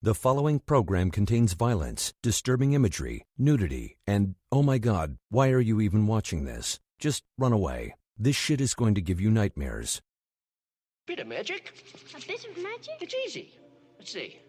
The following program contains violence, disturbing imagery, nudity, and, oh my God, why are you even watching this? Just run away. This shit is going to give you nightmares. Bit of magic. A bit of magic? It's easy. Let's see.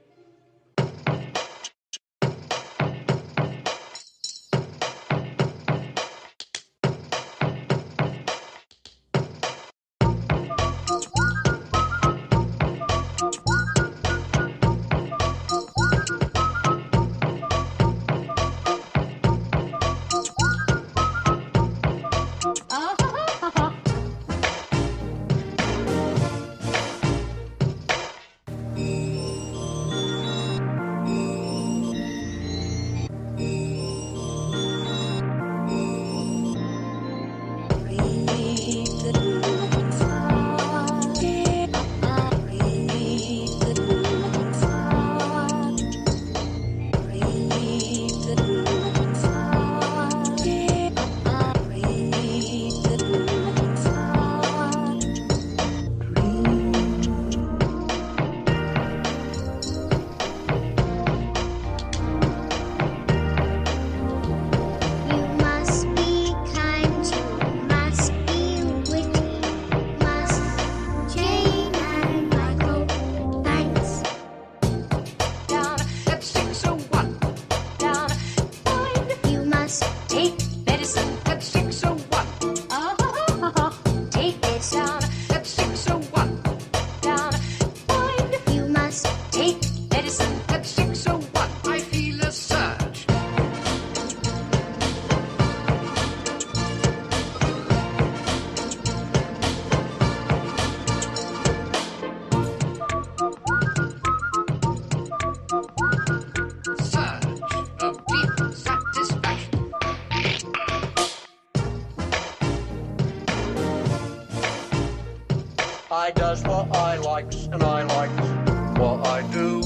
I does what I likes and I likes what I do.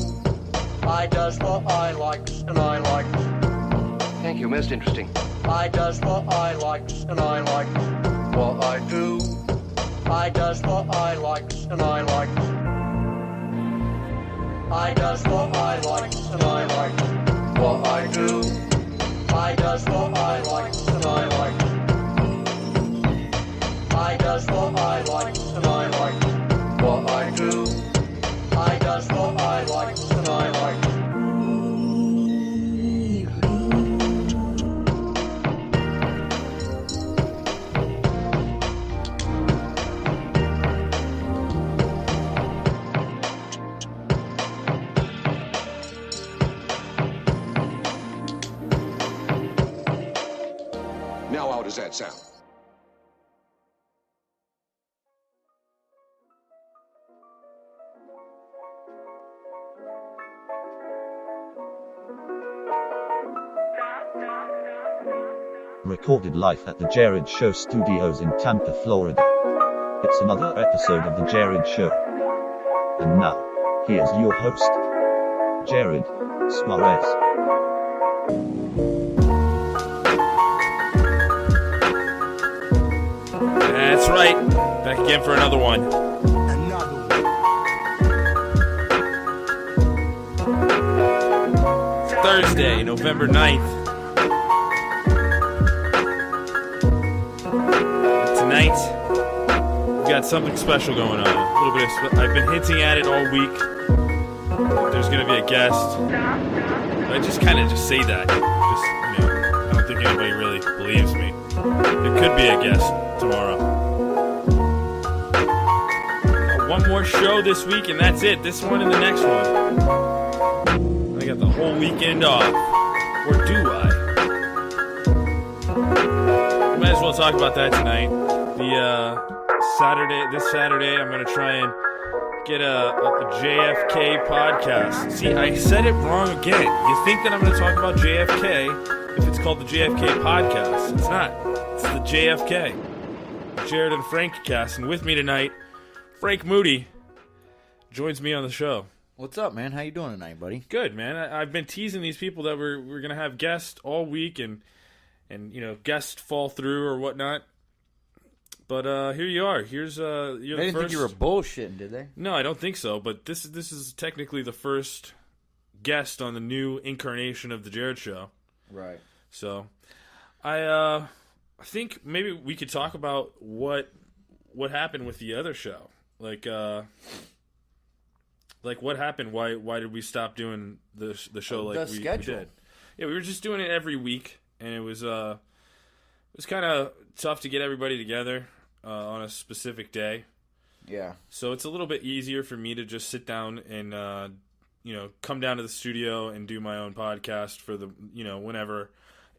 I does what I likes and I likes. Thank you, most interesting. I does what I likes and I likes what I do. I does what I likes and I likes. I does what I likes and I likes what I do. I does what I likes and I likes. I does what I likes and I likes what I do. I does what I likes and I likes. Now how does that sound? Recorded live at the Jared Show Studios in Tampa, Florida. It's another episode of the Jared Show. And now, here's your host, Jared Suarez. That's right. Back again for another one. Thursday, November 9th. Tonight, we've got something special going on. A little bit of, I've been hinting at it all week. There's going to be a guest. I just kind of say that. I don't think anybody really believes me. There could be a guest tomorrow. One more show this week, and that's it. This one and the next one. I got the whole weekend off. Or do I? Might as well talk about that tonight. This Saturday, I'm going to try and get a JFK podcast. See, I said it wrong again. You think that I'm going to talk about JFK if it's called the JFK podcast. It's not. It's the JFK. Jared and Frank cast. And with me tonight, Frank Moody joins me on the show. What's up, man? How you doing tonight, buddy? Good, man. I've been teasing these people that we're going to have guests all week and guests fall through or whatnot. But here you are. Here's you're They the didn't first. think you were bullshitting, did they? No, I don't think so. But this is technically the first guest on the new incarnation of the Jared Show. Right. So, I think maybe we could talk about what happened with the other show. Like what happened? Why did we stop doing the show like we did? Yeah, we were just doing it every week, and it was kind of tough to get everybody together on a specific day. Yeah. So it's a little bit easier for me to just sit down and come down to the studio and do my own podcast for the whenever,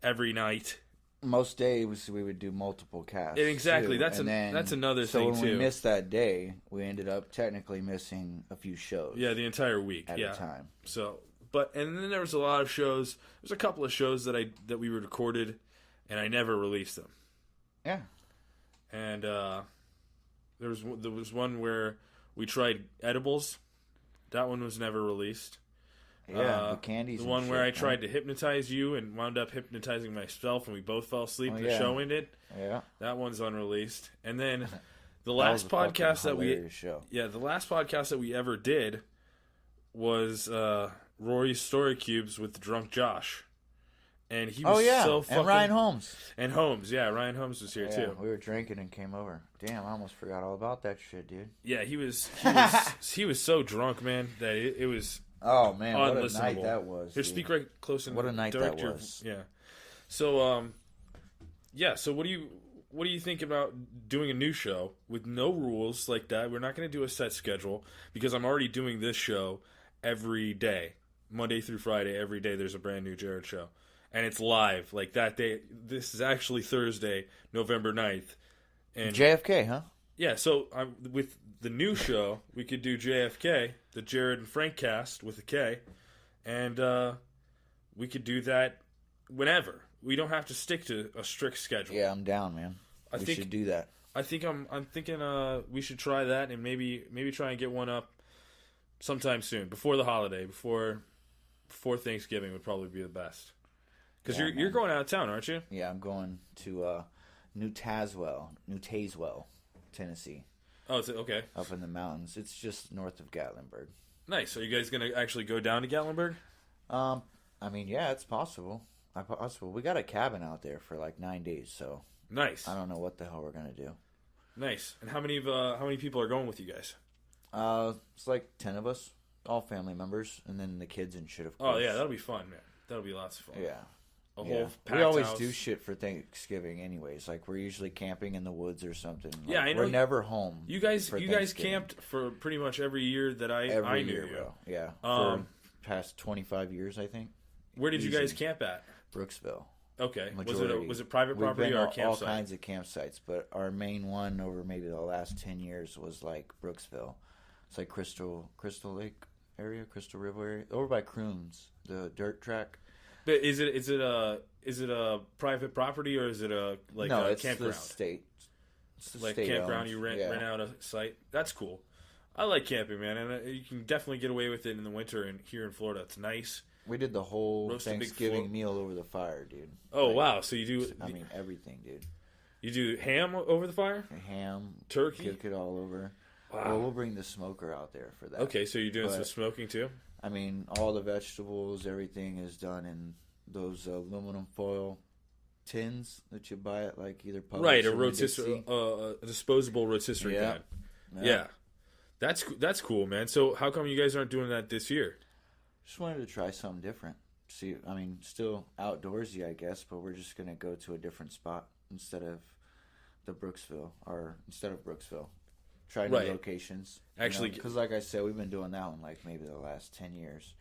every night. Most days we would do multiple casts. Exactly. Too. That's another so thing when too. we missed that day, we ended up technically missing a few shows. Yeah, the entire week at a time. So, and then there was a lot of shows. There's a couple of shows that we recorded, and I never released them. Yeah. And there was one where we tried edibles. That one was never released. Yeah, the candies. The one where I tried to hypnotize you and wound up hypnotizing myself, and we both fell asleep. The show ended. Yeah, that one's unreleased. And then the last podcast that the last podcast that we ever did was Rory's Story Cubes with Drunk Josh, and he was so fucking. And Ryan Holmes. And Holmes, Ryan Holmes was here too. We were drinking and came over. Damn, I almost forgot all about that shit, dude. Yeah, he was so drunk, man, that it was. Oh man, what a night that was! Here, speak right close and what a night that was. Yeah. So So what do you think about doing a new show with no rules like that? We're not going to do a set schedule because I'm already doing this show every day, Monday through Friday. Every day there's a brand new Jared show, and it's live. Like that day. This is actually Thursday, November 9th. And JFK, huh? Yeah. So with the new show, we could do JFK, the Jared and Frank cast with a K, and we could do that whenever. We don't have to stick to a strict schedule. Yeah, I'm down, man. We should do that. I think I'm thinking we should try that and maybe try and get one up sometime soon, before the holiday, before Thanksgiving would probably be the best. Because you're going out of town, aren't you? Yeah, I'm going to New Tazewell, Tennessee. Oh, okay. Up in the mountains. It's just north of Gatlinburg. Nice. Are you guys going to actually go down to Gatlinburg? I mean, yeah, it's possible. We got a cabin out there for like 9 days, so nice. I don't know what the hell we're gonna do. Nice. And how many people are going with you guys? It's like 10 of us, all family members, and then the kids and shit. Of course. Oh yeah, that'll be fun, man. That'll be lots of fun. Yeah. We always house. do shit for Thanksgiving, anyways. Like we're usually camping in the woods or something. Like, yeah, I know. We're never home. You guys camped for pretty much every year that I knew you. Bro. Yeah. For past 25 years, I think. Where did you guys camp at? Brooksville. Okay. Majority. Was it private property or a campsite? All kinds of campsites, but our main one over maybe the last 10 years was like Brooksville. It's like Crystal Lake area, Crystal River area, over by Croons, the dirt track. But is it a private property or is it a campground? The state. It's the like state campground. owned. You rent out a site. That's cool. I like camping, man, and you can definitely get away with it in the winter. And here in Florida, it's nice. We did the whole Thanksgiving meal over the fire, dude. Oh, wow. So you do... I mean, everything, dude. You do ham over the fire? Ham. Turkey? Cook it all over. Wow. Well, we'll bring the smoker out there for that. Okay, so you're doing some smoking, too? I mean, all the vegetables, everything is done in those aluminum foil tins that you buy at, like, either Publix right, or a disposable rotisserie can. Yeah. That's cool, man. So how come you guys aren't doing that this year? Just wanted to try something different. See, I mean, still outdoorsy, I guess, but we're just gonna go to a different spot instead of Brooksville. Try new locations. Actually, because like I said, we've been doing that one like maybe the last 10 years.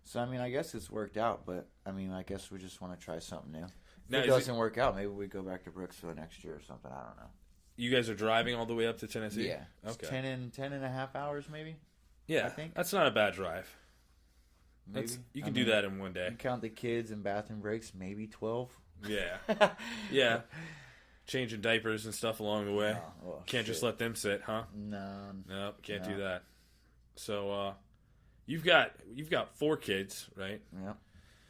So I mean, I guess it's worked out, but I mean, I guess we just want to try something new. If it doesn't work out, maybe we go back to Brooksville next year or something. I don't know. You guys are driving all the way up to Tennessee? Yeah. Okay. 10 and a half hours, maybe. Yeah, I think that's not a bad drive. Maybe you can do that in one day. You count the kids and bathroom breaks, maybe 12. Yeah, yeah. Changing diapers and stuff along the way. Can't just let them sit, huh? No, can't do that. So, you've got 4 kids, right? Yeah.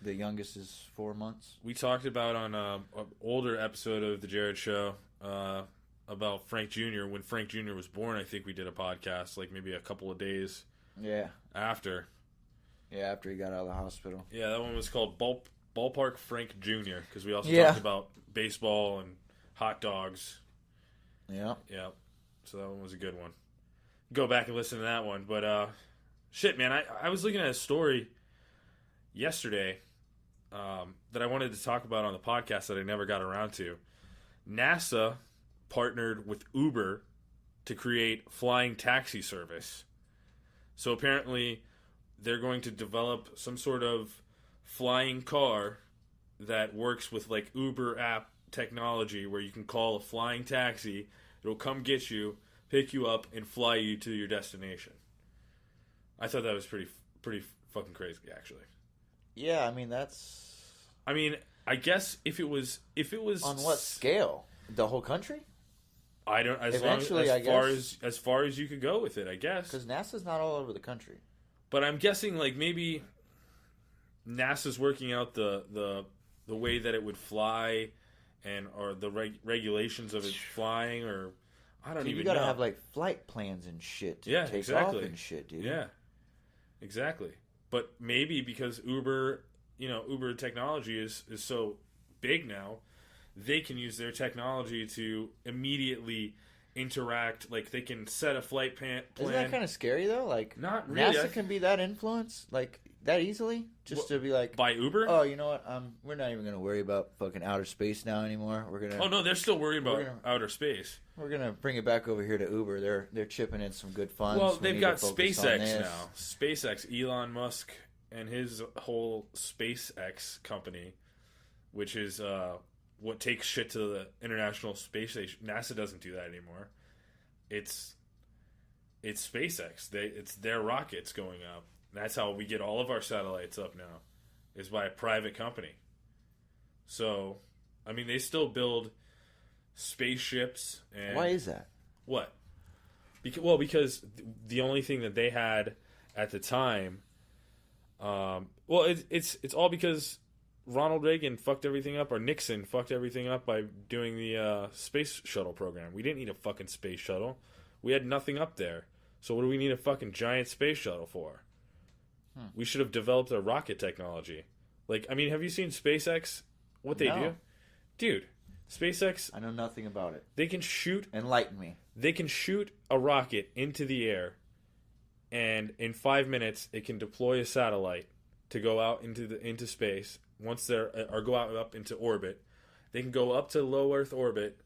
The youngest is 4 months. We talked about on an older episode of the Jared Show about Frank Jr. When Frank Jr. was born, I think we did a podcast like maybe a couple of days. Yeah. After. Yeah, after he got out of the hospital. Yeah, that one was called Ballpark Frank Jr. because we also Yeah. talked about baseball and hot dogs. Yeah. Yeah, so that one was a good one. Go back and listen to that one. But shit, man, I was looking at a story yesterday that I wanted to talk about on the podcast that I never got around to. NASA partnered with Uber to create flying taxi service. So apparently they're going to develop some sort of flying car that works with like Uber app technology where you can call a flying taxi, it'll come get you, pick you up, and fly you to your destination. I thought that was pretty fucking crazy, actually. Yeah, I mean that's. I mean, I guess if it was On what scale? The whole country? I don't. Eventually, I guess. As far as you could go with it, I guess. Because NASA's not all over the country. But I'm guessing like maybe NASA's working out the way that it would fly, or the regulations of it flying, or I don't even know. You gotta have like flight plans and shit to take exactly. off and shit, dude. Yeah, exactly. But maybe because Uber technology is so big now, they can use their technology to immediately interact. Like they can set a flight plan. Isn't that kind of scary though? Like not really. NASA can be that influenced like that easily, just to be like by Uber. Oh, you know what? We're not even gonna worry about fucking outer space now anymore. We're gonna. Oh no, they're still worried about outer space. We're gonna bring it back over here to Uber. They're chipping in some good funds. Well, they've got SpaceX now. SpaceX, Elon Musk and his whole SpaceX company, which is what takes shit to the International Space Station. NASA doesn't do that anymore. It's SpaceX. It's their rockets going up. That's how we get all of our satellites up now, is by a private company. So, I mean, they still build spaceships. And why is that? What? Because the only thing that they had at the time, it's all because Ronald Reagan fucked everything up, or Nixon fucked everything up by doing the space shuttle program. We didn't need a fucking space shuttle. We had nothing up there. So what do we need a fucking giant space shuttle for? We should have developed a rocket technology. Like, I mean, have you seen SpaceX? What they do? Dude, SpaceX... I know nothing about it. They can shoot... Enlighten me. They can shoot a rocket into the air, and in 5 minutes, it can deploy a satellite to go out into space. Once go out up into orbit, they can go up to low Earth orbit,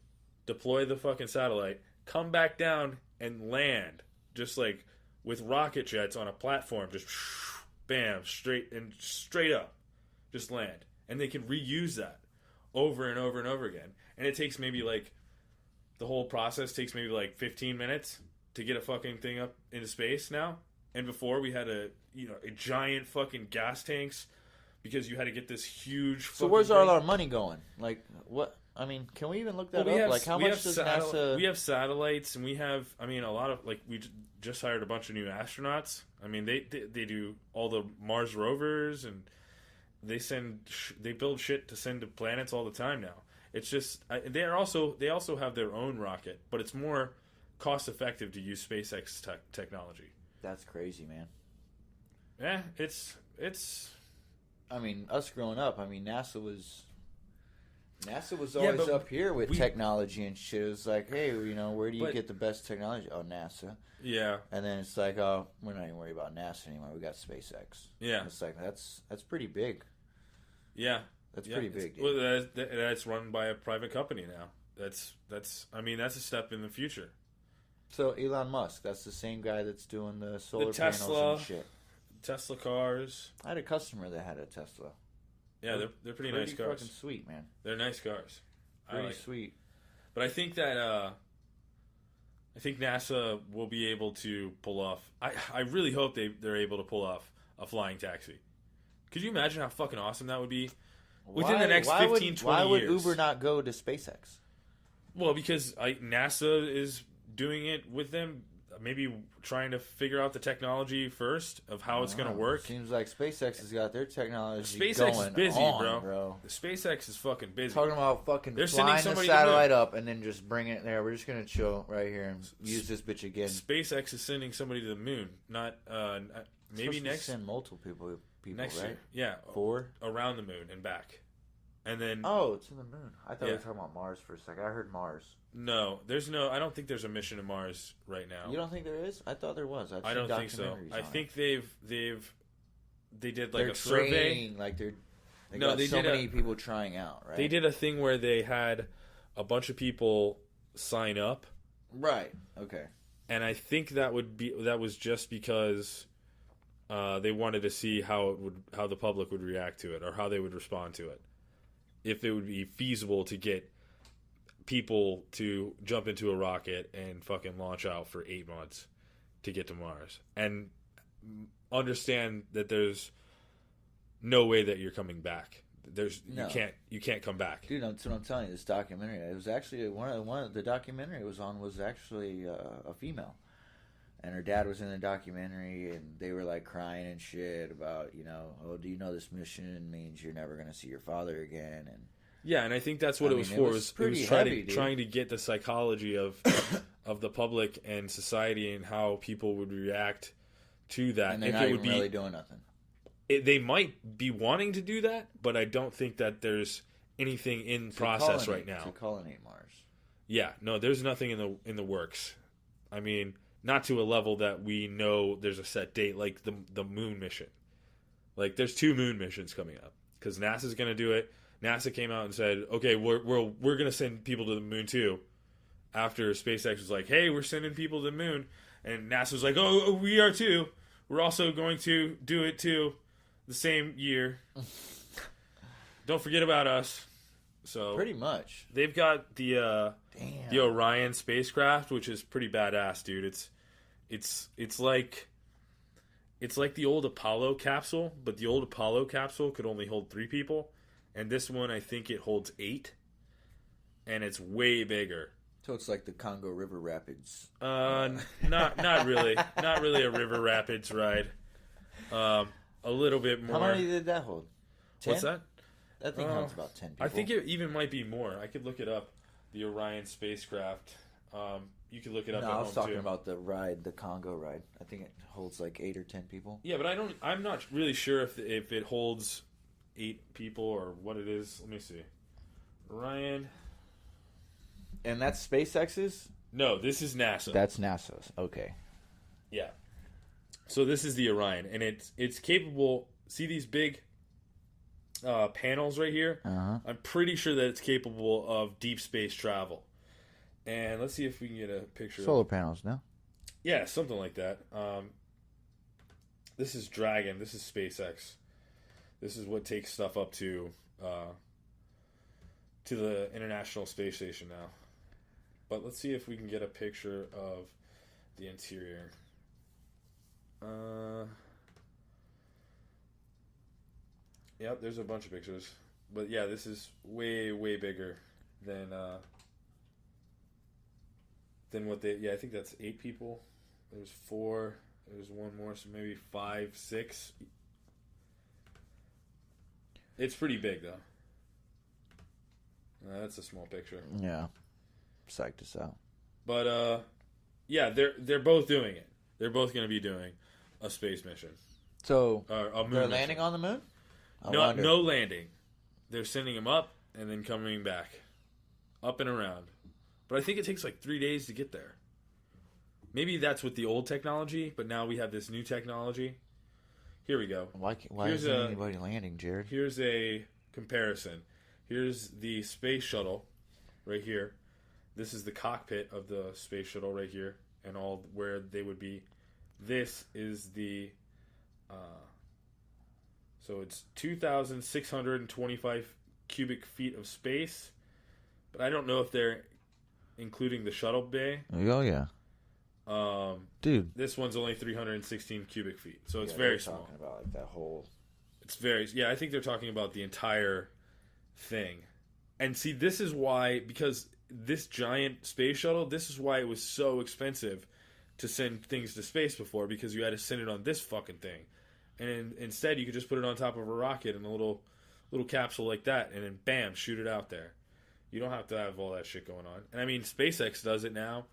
deploy the fucking satellite, come back down, and land. Just like with rocket jets on a platform, just... bam, straight up, just land. And they can reuse that over and over and over again. And it takes maybe like, the whole process takes maybe like 15 minutes to get a fucking thing up into space now. And before we had a giant fucking gas tanks because you had to get this huge fucking So where's thing. all our money going? Like, what? I mean, can we even look that up? Like, how much does NASA... We have satellites, and we have, a lot of, like, we just hired a bunch of new astronauts. I mean, they do all the Mars rovers, and they build shit to send to planets all the time now. It's just, they also have their own rocket, but it's more cost effective to use SpaceX technology. That's crazy, man. Yeah, it's. I mean, us growing up, NASA was always up here with technology and shit. It was like, hey, where do you get the best technology? Oh, NASA. Yeah. And then it's like, oh, we're not even worried about NASA anymore. We got SpaceX. Yeah. And it's like, that's pretty big. Yeah. That's pretty big, dude. Well, that's run by a private company now. That's a step in the future. So Elon Musk, that's the same guy that's doing the solar Tesla, panels and shit. Tesla cars. I had a customer that had a Tesla. Yeah, they're pretty nice cars. Fucking sweet, man. They're nice cars. Pretty sweet. But I think that NASA will be able to pull off. I really hope they're able to pull off a flying taxi. Could you imagine how fucking awesome that would be? Within the next 15, 20 years. Why would Uber not go to SpaceX? Well, because NASA is doing it with them. maybe trying to figure out the technology first of how it's going to work. Seems like SpaceX has got their technology SpaceX going is busy, on, bro. The SpaceX is fucking busy. Talking about fucking They're flying sending the somebody to the satellite moon. up and then just bringing it there. We're just gonna chill right here and use this bitch again. SpaceX is sending somebody to the moon. Not maybe next send multiple people next right? year. Yeah, 4 around the moon and back. And then it's in the moon. I thought we were talking about Mars for a second. I heard Mars. no, there's no. I don't think there's a mission to Mars right now. You don't think there is? I thought there was. I don't think so. I think they did like they're a survey. training, like they got so many people trying out, right? They did a thing where they had a bunch of people sign up. Right. Okay. And I think that was just because they wanted to see how the public would react to it or how they would respond to it. If it would be feasible to get people to jump into a rocket and fucking launch out for 8 months to get to Mars and understand that there's no way that you're coming back. You can't come back. Dude, that's what I'm telling you. This documentary. It was actually one of the documentary it was on was actually a female, and her dad was in the documentary, and they were like crying and shit about do you know this mission means you're never gonna see your father again and. Yeah, and I think that's what it was for. It was trying to get the psychology of of the public and society and how people would react to that. And they're if not it would even really doing nothing. They might be wanting to do that, but I don't think that there's anything in process right now. To colonate Mars. Yeah, no, there's nothing in the works. I mean, not to a level that we know there's a set date like the moon mission. Like there's 2 moon missions coming up because NASA's going to do it. NASA came out and said, "Okay, we're going to send people to the moon too." After SpaceX was like, "Hey, we're sending people to the moon," and NASA was like, "Oh, we are too. We're also going to do it too, the same year. Don't forget about us." So pretty much, they've got the Orion spacecraft, which is pretty badass, dude. It's like the old Apollo capsule, but the old Apollo capsule could only hold 3 people. And this one, I think it holds 8, and it's way bigger. So it's like the Congo River Rapids. Not really, not really a river rapids ride. A little bit more. How many did that hold? 10? What's that? That thing holds about 10 people. I think it even might be more. I could look it up. The Orion spacecraft. You could look it up. No, at I was home talking too. about the ride, the Congo ride. I think it holds like 8 or 10 people. Yeah, but I'm not really sure if it holds 8 people or what it is. Let me see. Orion. And that's SpaceX's? No, this is NASA. That's NASA's. Okay. Yeah. So this is the Orion, and it's capable. See these big panels right here? Uh-huh. I'm pretty sure that it's capable of deep space travel. And let's see if we can get a picture. Solar panels, no? Yeah, something like that. This is Dragon. This is SpaceX. This is what takes stuff up to the International Space Station now. But let's see if we can get a picture of the interior. Yep, there's a bunch of pictures. But yeah, this is way, way bigger than what they... Yeah, I think that's 8 people. There's 4. There's one more, so maybe 5, 6. It's pretty big, though. That's a small picture. Yeah. Psyched us out. But, yeah, they're both doing it. They're both going to be doing a space mission. So, a moon they're mission. landing on the moon? No landing. They're sending them up and then coming back. Up and around. But I think it takes like 3 days to get there. Maybe that's with the old technology, but now we have this new technology. Here we go. Why isn't anybody landing, Jared? Here's a comparison. Here's the space shuttle right here. This is the cockpit of the space shuttle right here, and all where they would be. This is the... so it's 2,625 cubic feet of space, but I don't know if they're including the shuttle bay. Oh, yeah. Dude. This one's only 316 cubic feet, so it's very small. Talking about like that whole... It's very... Yeah, I think they're talking about the entire thing. And see, this is why, because this giant space shuttle, this is why it was so expensive to send things to space before because you had to send it on this fucking thing. And instead, you could just put it on top of a rocket in a little capsule like that, and then bam, shoot it out there. You don't have to have all that shit going on. And I mean, SpaceX does it now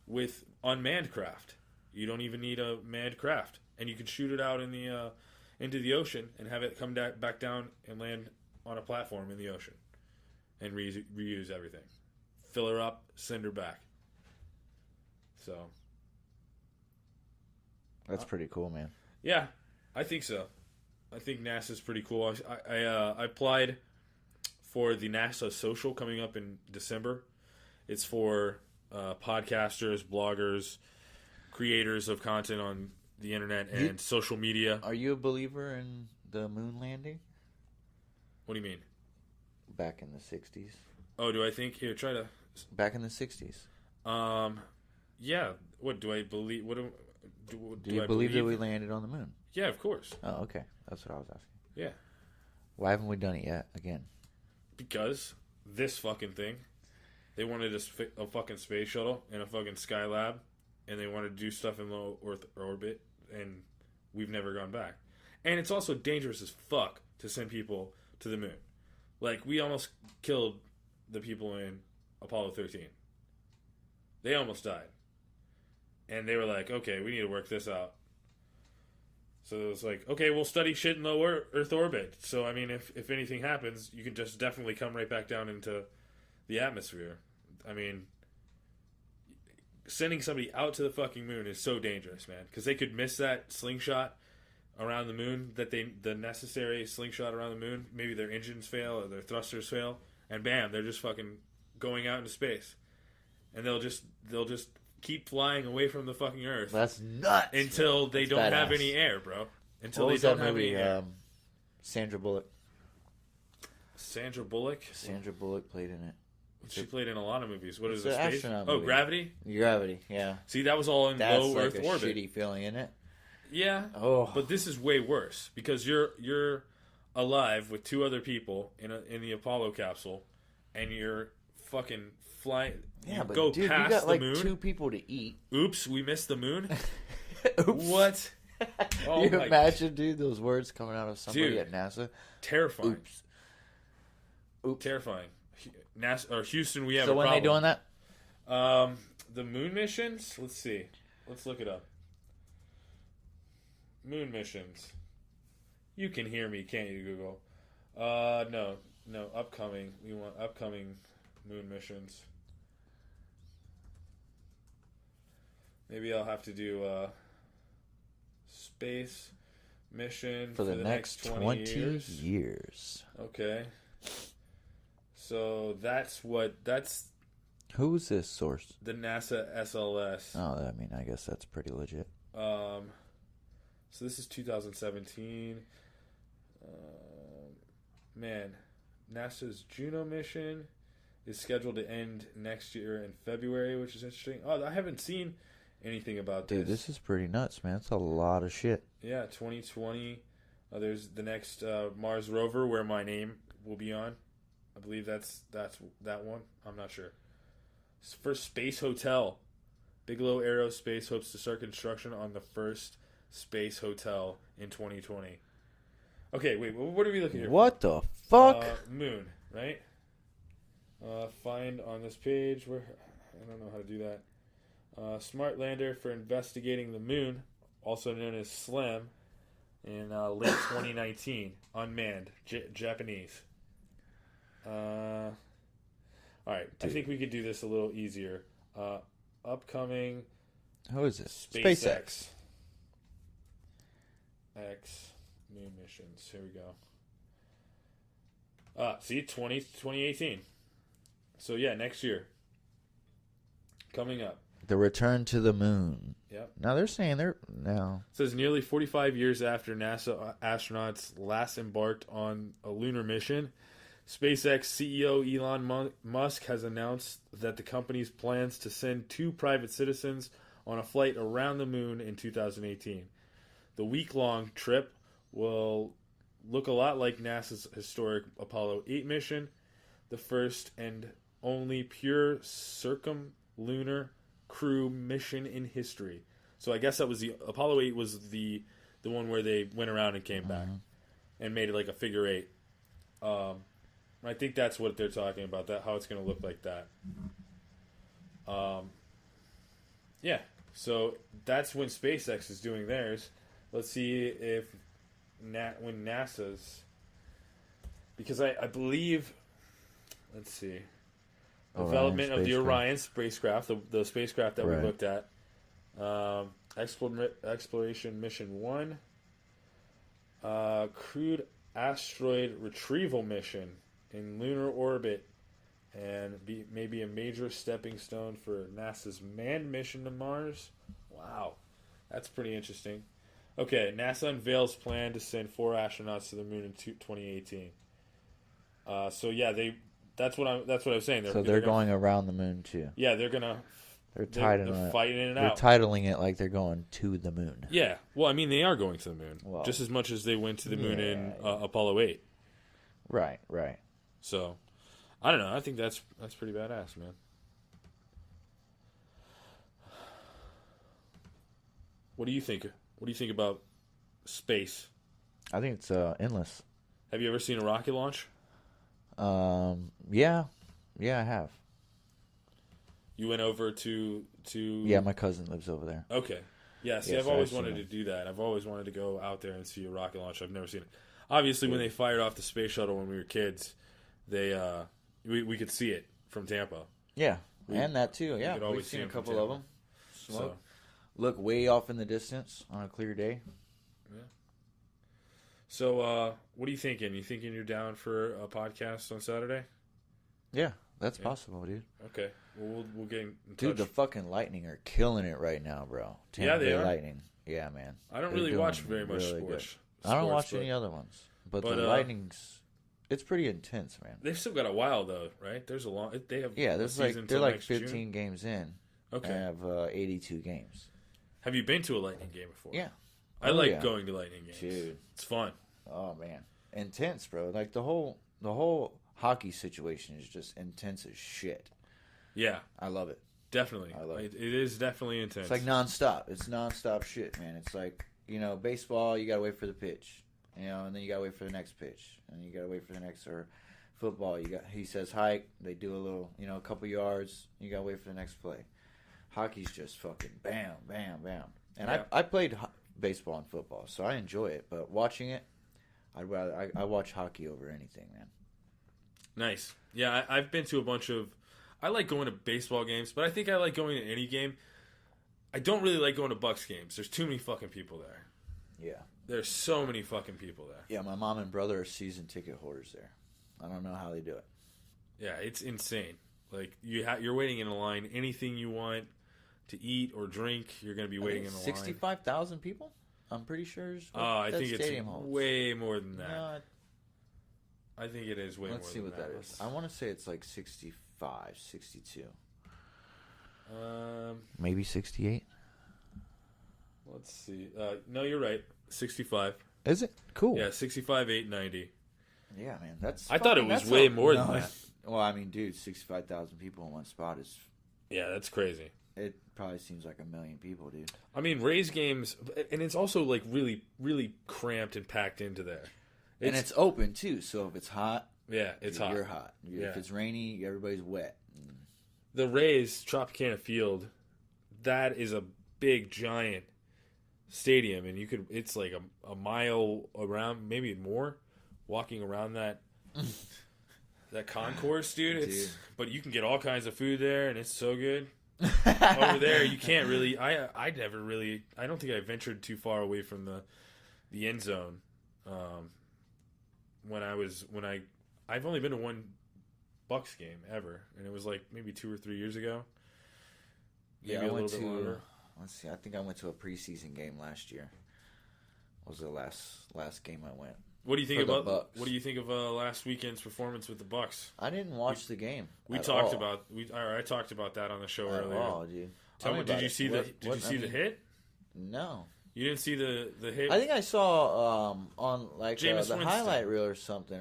with unmanned craft. You don't even need a manned craft, and you can shoot it out in the into the ocean and have it come back down and land on a platform in the ocean, and reuse everything. Fill her up, send her back. So That's pretty cool, man. yeah, I think so. I think NASA's pretty cool. I applied for the NASA Social coming up in December. It's for podcasters, bloggers, creators of content on the internet and social media. Are you a believer in the moon landing? What do you mean? Back in the 60s. Oh, do I think? Here, try to. Back in the 60s. Yeah. What do I believe? What do you I believe that we landed on the moon? Yeah, of course. Oh, okay. That's what I was asking. Yeah. Why haven't we done it yet? Again. Because this fucking thing, they wanted a fucking space shuttle and a fucking Skylab, and they wanted to do stuff in low Earth orbit, and we've never gone back. And it's also dangerous as fuck to send people to the moon. Like, we almost killed the people in Apollo 13. They almost died. And they were like, okay, we need to work this out. So it was like, okay, we'll study shit in low Earth orbit. So, I mean, if anything happens, you can just definitely come right back down into the atmosphere. I mean, sending somebody out to the fucking moon is so dangerous, man. Because they could miss that slingshot around the moon, the necessary slingshot around the moon. Maybe their engines fail or their thrusters fail. And bam, they're just fucking going out into space. And they'll just keep flying away from the fucking Earth. That's nuts. Until they don't have any air, bro. Until what they don't was that have movie? any air. Sandra Bullock. Sandra Bullock? Sandra Bullock played in it. She played in a lot of movies. What is It's it? an Space? astronaut Oh, movie. Gravity? Gravity, yeah. See, that was all in That's low like Earth a orbit. shitty feeling, isn't it? Yeah. Oh. But this is way worse because you're alive with two other people in the Apollo capsule, and you're fucking flying. Yeah, but go dude, past you got the like moon. 2 people to eat. Oops, we missed the moon. Oops. What? Oh you my imagine, dude, those words coming out of somebody Dude. at NASA? Terrifying. Oops. Terrifying. NASA or Houston, we have So a when problem. they doing that? The moon missions. Let's see. Let's look it up. Moon missions. You can hear me, can't you, Google? No. Upcoming. We want upcoming moon missions. Maybe I'll have to do space mission For the next 20 years. Okay. So that's Who's this source? the NASA SLS. Oh, I mean, I guess that's pretty legit. So this is 2017. Man, NASA's Juno mission is scheduled to end next year in February, which is interesting. Oh, I haven't seen anything about this. Dude, this is pretty nuts, man. It's a lot of shit. Yeah, 2020. There's the next Mars rover where my name will be on. I believe that's that one. I'm not sure. First space hotel. Bigelow Aerospace hopes to start construction on the first space hotel in 2020. Okay, wait. What are we looking here? What the fuck? Moon, right? Find on this page where I don't know how to do that. Smart lander for investigating the moon, also known as SLAM, in late 2019. Unmanned, Japanese. All right, I think we could do this a little easier. Upcoming. Who is this? SpaceX. X moon missions. Here we go. See, 2018. So yeah, next year. Coming up. The return to the moon. Yep. Now they're saying now. It says nearly 45 years after NASA astronauts last embarked on a lunar mission, SpaceX CEO Elon Musk has announced that the company's plans to send 2 private citizens on a flight around the moon in 2018. The week-long trip will look a lot like NASA's historic Apollo 8 mission, the first and only pure circumlunar crew mission in history. So I guess that was Apollo 8 was the one where they went around and came back and made it like a figure 8. I think that's what they're talking about, that how it's going to look like that. Yeah, so that's when SpaceX is doing theirs. Let's see if when NASA's, because I believe, let's see, development of the Orion spacecraft, the spacecraft that we looked at, exploration mission 1, crewed asteroid retrieval mission in lunar orbit, and maybe a major stepping stone for NASA's manned mission to Mars. Wow, that's pretty interesting. Okay, NASA unveils plan to send 4 astronauts to the moon in 2018. So yeah, that's what I was saying. They're going around the moon too. Yeah, they're gonna. They're fighting it out. They're titling it like they're going to the moon. Yeah, well, I mean, they are going to the moon just as much as they went to the moon in Apollo 8. Right. So, I don't know. I think that's pretty badass, man. What do you think? What do you think about space? I think it's endless. Have you ever seen a rocket launch? Yeah, I have. You went over to Yeah, my cousin lives over there. Okay. Yeah, see, I've always wanted to do that. I've always wanted to go out there and see a rocket launch. I've never seen it. Obviously, when they fired off the space shuttle when we were kids, we could see it from Tampa. Yeah, and that too. Yeah, we've seen a couple of them. Smoke. Look way off in the distance on a clear day. Yeah. So, what are you thinking? You thinking you're down for a podcast on Saturday? Yeah, that's possible, dude. Okay. Well, we'll get in touch. Dude, the fucking Lightning are killing it right now, bro. Tampa Bay Lightning. Yeah, man. I don't really watch very much sports. I don't watch any other ones. But the Lightning's, it's pretty intense, man. They've still got a while, though, right? There's a long, they have they're like 15 June. games in. Okay. And have 82 games. Have you been to a Lightning game before? Yeah. I like going to Lightning games. Dude. It's fun. Oh, man. Intense, bro. Like, the whole hockey situation is just intense as shit. Yeah. I love it. Definitely. I love it. It is definitely intense. It's like nonstop. It's nonstop shit, man. It's like, baseball, you got to wait for the pitch. And then you got to wait for the next pitch. And you got to wait for the next, or football, he says hike, they do a little, a couple yards, you got to wait for the next play. Hockey's just fucking bam, bam, bam. And I played baseball and football, so I enjoy it. But watching it, I watch hockey over anything, man. Nice. Yeah, I've been to a bunch of... I like going to baseball games, but I think I like going to any game. I don't really like going to Bucks games. There's too many fucking people there. Yeah. There's so many fucking people there. Yeah, my mom and brother are season ticket holders there. I don't know how they do it. Yeah, it's insane. Like, you're waiting in a line. Anything you want to eat or drink, you're going to be waiting in a line. 65,000 people? I'm pretty sure. I think it's way more than that. No, I think it is way more than that. Let's see what that is. I want to say it's like 65, 62. Maybe 68? Let's see. No, you're right. 65. Is it? Cool. Yeah, 65, 890. Yeah, man. I thought it was way more than that. Well, I mean, dude, 65,000 people in one spot is... Yeah, that's crazy. It probably seems like a million people, dude. I mean, Rays games... And it's also, like, really, really cramped and packed into there. And it's open, too, so if it's hot... Yeah, it's hot. You're hot. If it's rainy, everybody's wet. The Rays, Tropicana Field, that is a big, giant stadium, and it's like a mile around, maybe more, walking around that concourse, dude. But you can get all kinds of food there, and it's so good. Over there, you can't really. I never really. I don't think I ventured too far away from the end zone. I've only been to one Bucks game ever, and it was like maybe 2 or 3 years ago. Maybe I went to. Longer. Let's see. I think I went to a preseason game last year. Was the last game I went. What do you think of last weekend's performance with the Bucks? I didn't watch the game. I talked about that on the show earlier. Oh, dude. Tell me, did you see the hit? No. You didn't see the hit? I think I saw on like the Winston. highlight reel or something.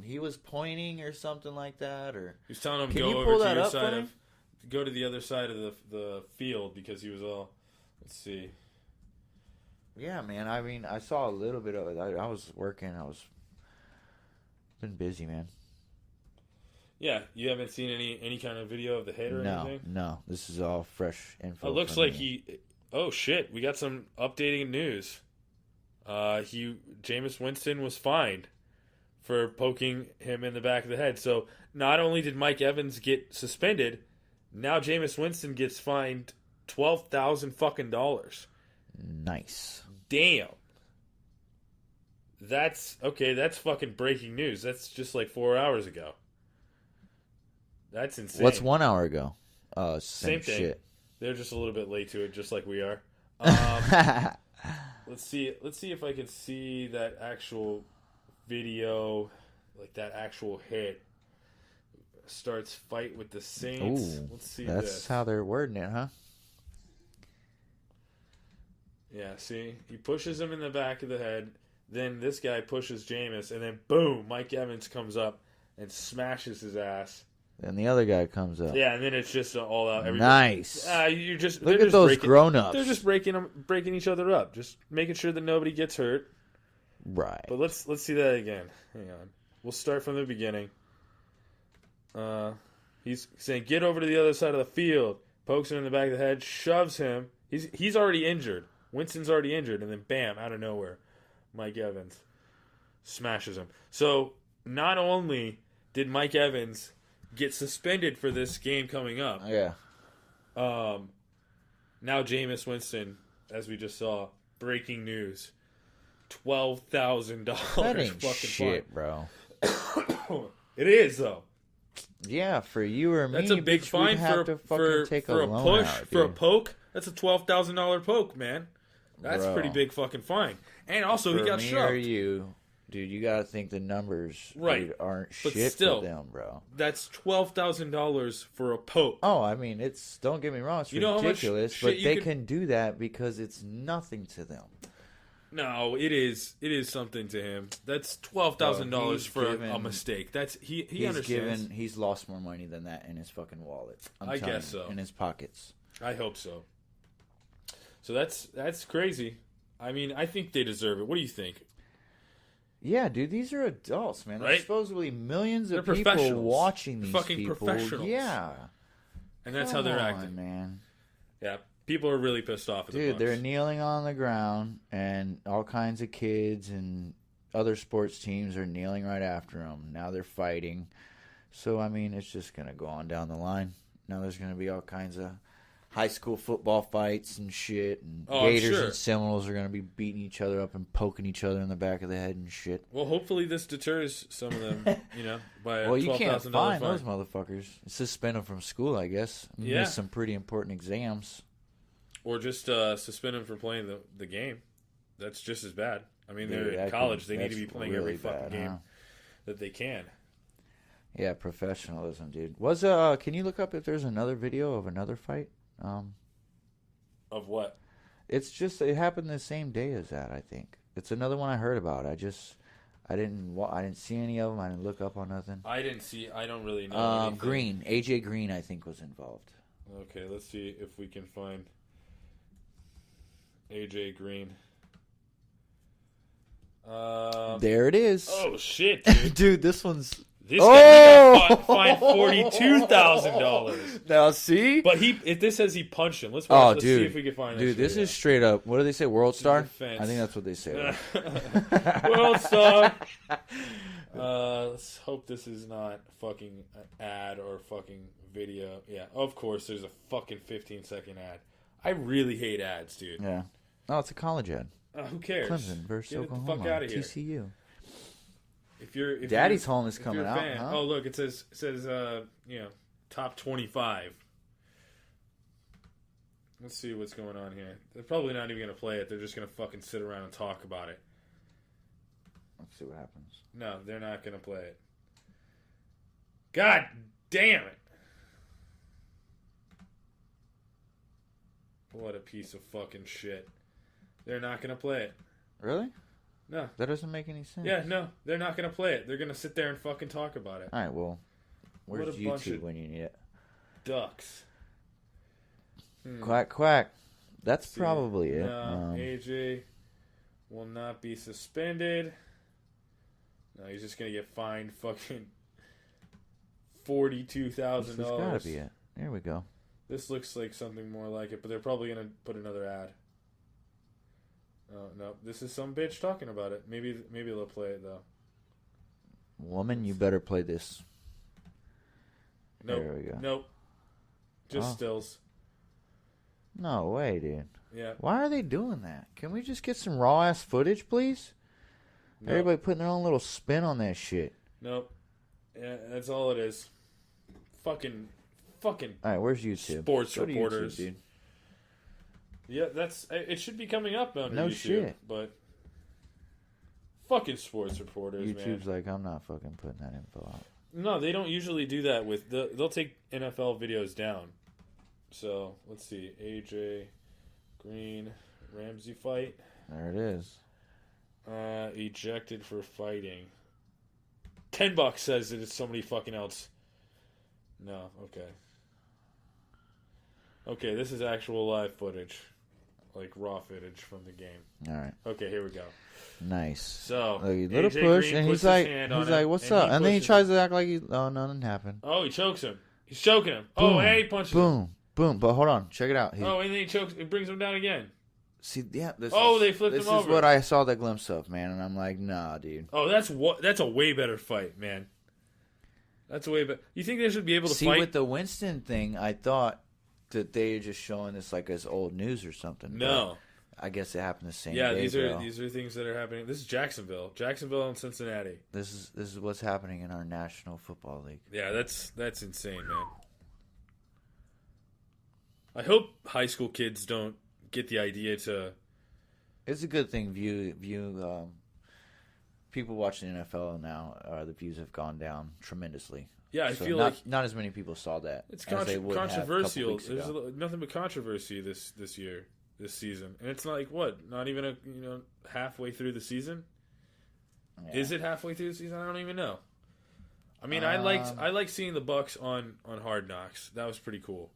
He was pointing or something like that. Or he was telling him can go you over pull to that your up side for of me? go to the other side of the field because he was all. Let's see. Yeah, man. I mean, I saw a little bit of it. I was working. Been busy, man. Yeah, you haven't seen any kind of video of the hit or anything? No. This is all fresh info. It looks like he. Oh shit! We got some updating news. Jameis Winston was fined for poking him in the back of the head. So not only did Mike Evans get suspended, now Jameis Winston gets fined $12,000 fucking dollars. Nice. Damn. That's okay. That's fucking breaking news. That's just like 4 hours ago. That's insane. What's 1 hour ago? Same thing. Shit. They're just a little bit late to it, just like we are. Let's see if I can see that actual video, like that actual hit. Starts fight with the Saints. Ooh, let's see. That's how they're wording it, huh? Yeah, see? He pushes him in the back of the head. Then this guy pushes Jameis, and then boom, Mike Evans comes up and smashes his ass. Then the other guy comes up. Yeah, and then it's just all out. Nice. You just look at those grown-ups. They're just breaking each other up, just making sure that nobody gets hurt. Right. But let's see that again. Hang on. We'll start from the beginning. He's saying, "Get over to the other side of the field." Pokes him in the back of the head, shoves him. He's already injured. Winston's already injured, and then bam, out of nowhere, Mike Evans smashes him. So not only did Mike Evans get suspended for this game coming up, yeah. Now Jameis Winston, as we just saw, breaking news, $12,000 That ain't fucking shit, fine. bro. It is though. Yeah, for you or me, That's a big fine for a push, for a poke. That's a $12,000 poke, man. That's a pretty big fucking fine. And also, he got shoved. For me or you, dude, you got to think the numbers aren't but shit still, for them, bro. That's $12,000 for a poke. Oh, I mean, don't get me wrong, it's ridiculous, but they can do that because it's nothing to them. No, it is something to him. That's $12,000 for a mistake. That's he understands. He's lost more money than that in his fucking wallet. I guess so. In his pockets. I hope so. So that's crazy. I mean, I think they deserve it. What do you think? Yeah, dude, these are adults, man. Right? There's supposedly millions of They're people watching these fucking people. Professionals. Yeah. And that's how they're acting. Man. Yeah. People are really pissed off at the Dude, Bucs. they're kneeling on the ground, and all kinds of kids and other sports teams are kneeling right after them. Now they're fighting. So, I mean, it's just going to go on down the line. Now there's going to be all kinds of high school football fights and shit. And Gators and Seminoles are going to be beating each other up and poking each other in the back of the head and shit. Well, hopefully this deters some of them, by a $12,000 fine. Well, you can't fine those motherfuckers. Suspend them from school, I guess. Yeah. Miss some pretty important exams. Or just suspend them from playing the game. That's just as bad. I mean, they're in college. They need to be playing every fucking game that they can. Yeah, professionalism, dude. Can you look up if there's another video of another fight? Of what? It happened the same day as that, I think. It's another one I heard about. I didn't see any of them. I didn't look up on nothing. I don't really know anything. Green. AJ Green, I think, was involved. Okay, let's see if we can find AJ Green. There it is. Oh shit, dude! Dude, this guy got fined $42,000. Now see, but this says he punched him. Let's see if we can find. Dude, this is straight up. What do they say? World Star? I think that's what they say. World Star. Let's hope this is not fucking an ad or fucking video. Yeah, of course. There's a fucking 15-second ad. I really hate ads, dude. Yeah. Oh, it's a college ad. Who cares? Clemson versus Oklahoma. Get the fuck out of here. TCU. If Daddy's Home is coming out. Huh? Oh, look, it says top 25. Let's see what's going on here. They're probably not even going to play it. They're just going to fucking sit around and talk about it. Let's see what happens. No, they're not going to play it. God damn it. What a piece of fucking shit. They're not going to play it. Really? No. That doesn't make any sense. Yeah, no. They're not going to play it. They're going to sit there and fucking talk about it. All right, well, where's YouTube when you need it? Ducks. Quack, quack. That's See, probably it. No, AJ will not be suspended. No, he's just going to get fined fucking $42,000. This has got to be it. There we go. This looks like something more like it, but they're probably going to put another ad. Oh, no, this is some bitch talking about it. Maybe they'll play it, though. Woman, you better play this. Nope. There we go. Nope. Just stills. No way, dude. Yeah. Why are they doing that? Can we just get some raw ass footage, please? Nope. Everybody putting their own little spin on that shit. Nope. Yeah, that's all it is. Fucking. All right, where's YouTube? Sports Go to reporters. YouTube, dude. Yeah, it should be coming up on No YouTube. shit. But fucking sports reporters, YouTube's man. like, I'm not fucking putting that info out. No, they don't usually do that with they'll take NFL videos down. So let's see, AJ Green Ramsey fight. There it is. Ejected for fighting. $10 says that it's somebody fucking else. No, okay. Okay, this is actual live footage, like raw footage from the game. All right. Okay, here we go. Nice. So Look, a little AJ push, Green and puts he's like, his hand on "What's it, up?" And then he pushes tries to act like nothing happened. Oh, he chokes him. He's choking him. Boom, Oh, and he punches him. boom, boom. But hold on, check it out. Oh, and then he chokes. It brings him down again. See, yeah. They flipped him This over. is what I saw the glimpse of, man, and I'm like, nah, dude. Oh, that's a way better fight, man. That's a way better. You think they should be able to See, fight? with the Winston thing, I thought that they were just showing this like as old news or something. No. I guess it happened the same Yeah, day, these bro. are things that are happening. This is Jacksonville and Cincinnati. This is what's happening in our National Football League. Yeah, that's insane, man. I hope high school kids don't get the idea to. It's a good thing. People watching the NFL now, the views have gone down tremendously. Yeah, I So feel not, like not as many people saw that. it's as they would have a couple controversial. weeks There's ago. nothing but controversy this year, this season, and it's not like what? Not even halfway through the season. Yeah. Is it halfway through the season? I don't even know. I mean, I liked seeing the Bucks on Hard Knocks. That was pretty cool,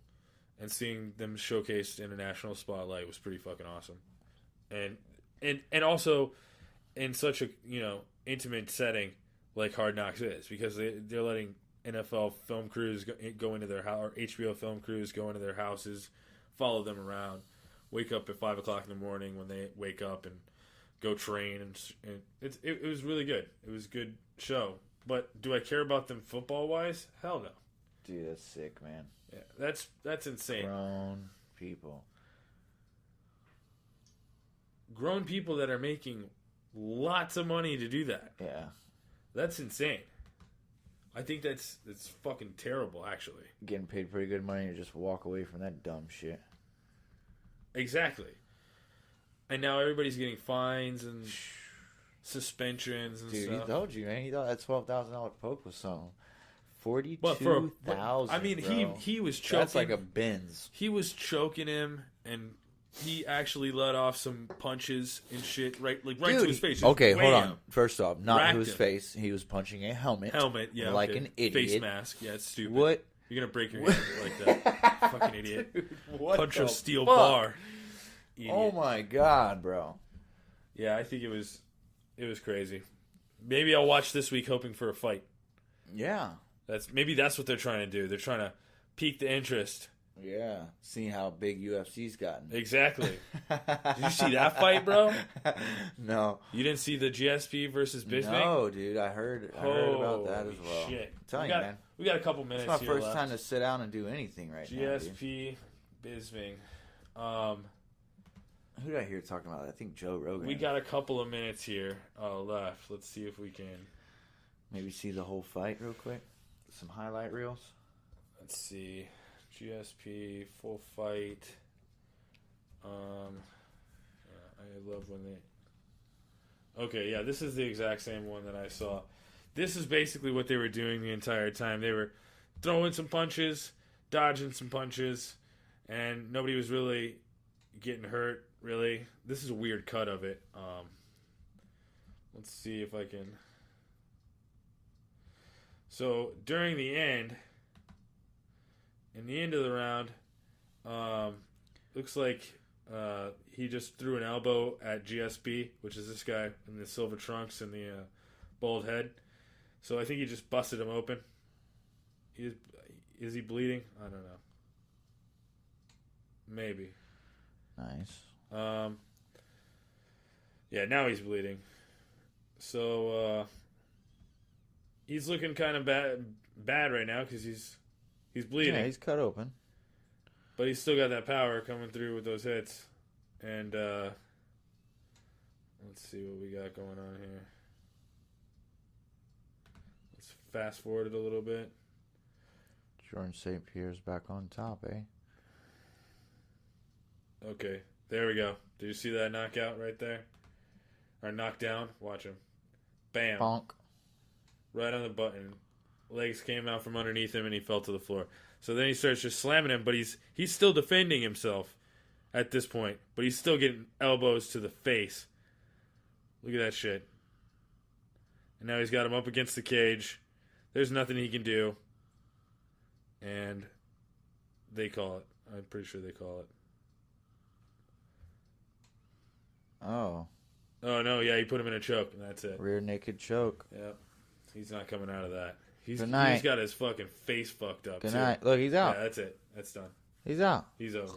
and seeing them showcased in a national spotlight was pretty fucking awesome, and also in such a intimate setting like Hard Knocks is, because they're letting NFL film crews go into their house, or HBO film crews go into their houses, follow them around, wake up at 5 o'clock in the morning when they wake up and go train, and it was really good. It was a good show. But do I care about them football wise? Hell no. Dude, that's sick, man. Yeah, that's insane. Grown people that are making lots of money to do that. Yeah. That's insane. I think that's fucking terrible, actually. Getting paid pretty good money to just walk away from that dumb shit. Exactly. And now everybody's getting fines and suspensions and Dude, stuff. he told you, man. He thought that $12,000 poke was something. $42,000. I mean, bro. he was choking. That's like a Benz. He was choking him, and he actually let off some punches and shit right to his face. Just Okay, hold on. wham. First off, not Racked to his him. face. He was punching a helmet. Yeah, like okay. an idiot. Face mask. Yeah, it's stupid. What? You're gonna break your hand like that, fucking idiot. Dude, what Punch the a steel fuck? bar. Idiot. Oh my god, bro. Yeah, I think it was crazy. Maybe I'll watch this week hoping for a fight. Yeah. That's what they're trying to do. They're trying to pique the interest. Yeah. Seeing how big UFC's gotten. Exactly. Did you see that fight, bro? No. You didn't see the GSP versus Bisping? No, dude. I heard about that as well. Shit. I'm telling you, man. We got a couple minutes It's my here first left. time to sit down and do anything right now. GSP, Bisping. Who did I hear talking about that? I think Joe Rogan. We got a couple of minutes here left. Let's see if we can. Maybe see the whole fight real quick. Some highlight reels. Let's see. GSP, full fight. I love when they... Okay, yeah, this is the exact same one that I saw. This is basically what they were doing the entire time. They were throwing some punches, dodging some punches, and nobody was really getting hurt, really. This is a weird cut of it. Let's see if I can... So, during the end... In the end of the round, looks like he just threw an elbow at GSP, which is this guy in the silver trunks and the bald head. So I think he just busted him open. Is he bleeding? I don't know. Maybe. Nice. Yeah, now he's bleeding. So he's looking kind of bad right now because he's bleeding. Yeah, he's cut open. But he's still got that power coming through with those hits. And let's see what we got going on here. Let's fast forward it a little bit. Jordan St. Pierre's back on top, eh? Okay, there we go. Did you see that knockout right there? Or knockdown? Watch him. Bam. Bonk. Right on the button. Legs came out from underneath him and he fell to the floor. So then he starts just slamming him, but he's still defending himself at this point. But he's still getting elbows to the face. Look at that shit. And now he's got him up against the cage. There's nothing he can do. And they call it. I'm pretty sure they call it. Oh. Oh, no, yeah, he put him in a choke, and that's it. Rear naked choke. Yep. He's not coming out of that. He's Good night. He's got his fucking face fucked up, Good too. night. Look, he's out. Yeah, that's it. That's done. He's out. He's over.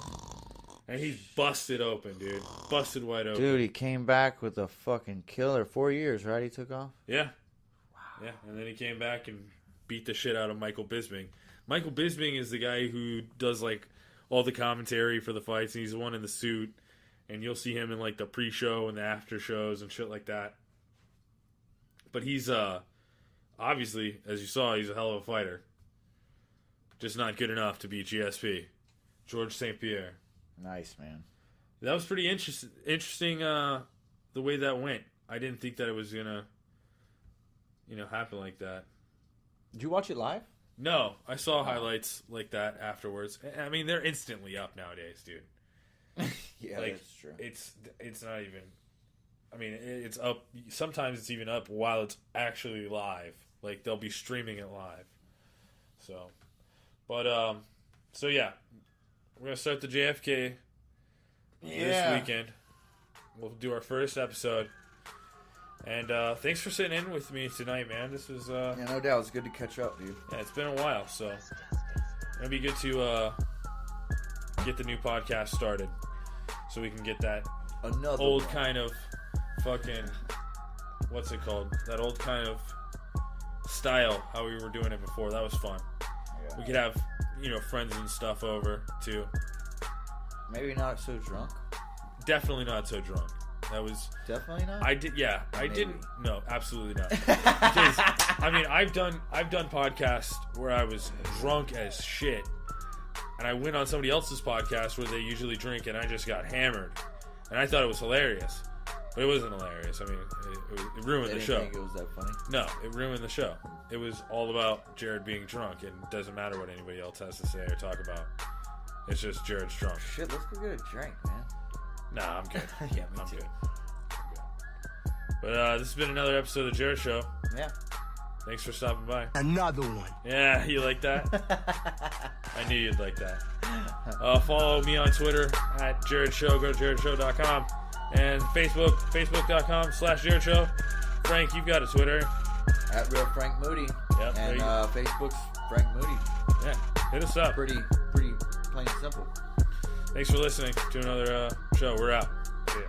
And he's busted open, dude. Busted wide open. Dude, he came back with a fucking killer. 4 years, right? He took off? Yeah. Wow. Yeah, and then he came back and beat the shit out of Michael Bisping. Michael Bisping is the guy who does, like, all the commentary for the fights, and he's the one in the suit. And you'll see him in, like, the pre-show and the after shows and shit like that. But he's, obviously, as you saw, he's a hell of a fighter. Just not good enough to beat GSP. George St. Pierre. Nice, man. That was pretty interesting, the way that went. I didn't think that it was going to, happen like that. Did you watch it live? No, I saw highlights like that afterwards. I mean, they're instantly up nowadays, dude. Yeah, like, that's true. It's not even. I mean, it's up. Sometimes it's even up while it's actually live. Like they'll be streaming it live. So, but so yeah, we're gonna start the JFK this weekend. We'll do our first episode. And thanks for sitting in with me tonight, man. This was yeah, no doubt. It's good to catch up, dude. Yeah, it's been a while, so it'll be good to get the new podcast started. So we can get that Another old one. kind of fucking, what's it called? That old kind of style, how we were doing it before. That was fun. Yeah. We could have, friends and stuff over, too. Maybe not so drunk. Definitely not so drunk. That was... Definitely not? I did, yeah. Maybe. I didn't... No, absolutely not. Because, I mean, I've done podcasts where I was drunk as shit. And I went on somebody else's podcast where they usually drink, and I just got hammered. And I thought it was hilarious. But it wasn't hilarious. I mean, it ruined the show. Think it was that funny? No, it ruined the show. It was all about Jared being drunk, and it doesn't matter what anybody else has to say or talk about. It's just Jared's drunk. Shit, let's go get a drink, man. Nah, I'm good. Yeah, me too. Good. I'm good. But this has been another episode of the Jared Show. Yeah. Thanks for stopping by. Another one. Yeah, you like that? I knew you'd like that. Follow me on Twitter at Jared Show. Go to jaredshow.com. And Facebook, facebook.com/Jared Show. Frank, you've got a Twitter. At Real Frank Moody. Yep, And Facebook's Frank Moody. Yeah, hit us up. Pretty plain and simple. Thanks for listening to another show. We're out. See ya.